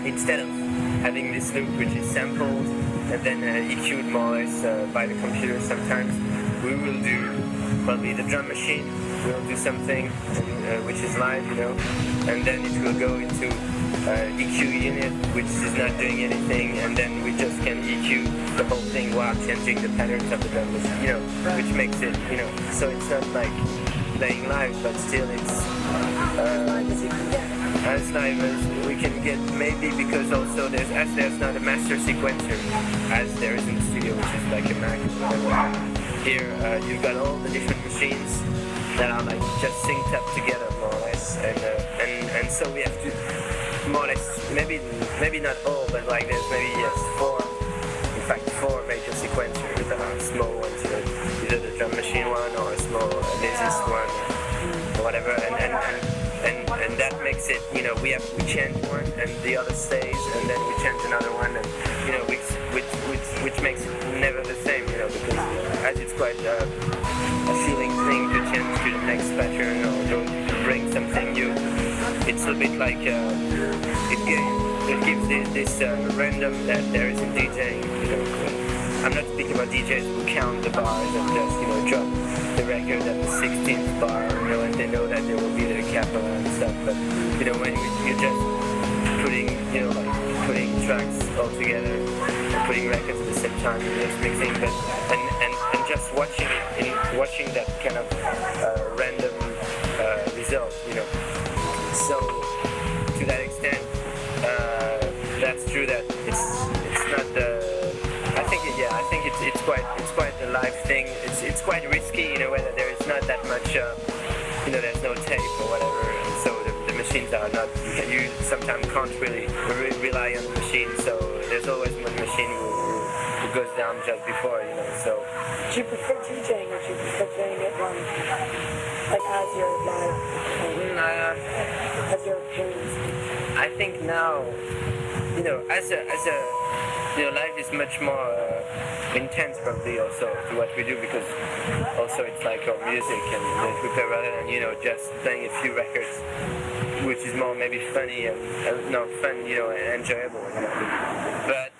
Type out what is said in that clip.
instead of having this loop which is sampled and then EQ'd more or less by the computer sometimes, we will do probably the drum machine. We'll do something which is live, and then it will go into EQ unit, which is not doing anything, and then we just can EQ the whole thing while changing the patterns of the drum machine, which makes it, so it's not like playing live, but still it's as live as we can get, maybe because also there's not a master sequencer as there is in the studio, which is like a Mac or whatever. Here you've got all the different machines that are like just synced up together more or less, and so we have to more or less, maybe not all, but like there's maybe four major sequencers that are small ones, either the drum machine one or a small Lasist one or whatever, and that makes it, we change one and the other stays, and then we change another one, and which makes it never the same, because as it's quite a feeling thing to change to the next pattern or to bring something new. It's a bit like it gives this random that there is in DJing. I'm not speaking about DJs who count the bars and just drop the record at the 16th bar, and they know that there will be the capo and stuff. But when you're just putting putting tracks all together, putting records at the same time, just mixing, but and just watching that kind of random result, So to that extent, that's true that it's not the. I think it's quite a live thing. It's quite risky in a way that there is not that much. There's no tape or whatever, and so the machines are not. You sometimes can't really rely on the machine. So there's always one machine who goes down just before, So. Do you prefer DJing or do you prefer playing it live, like as your live, as your appearance? I think now, as a live is much more intense probably also to what we do, because also it's like our music and we play rather than just playing a few records, which is more maybe funny and and enjoyable. But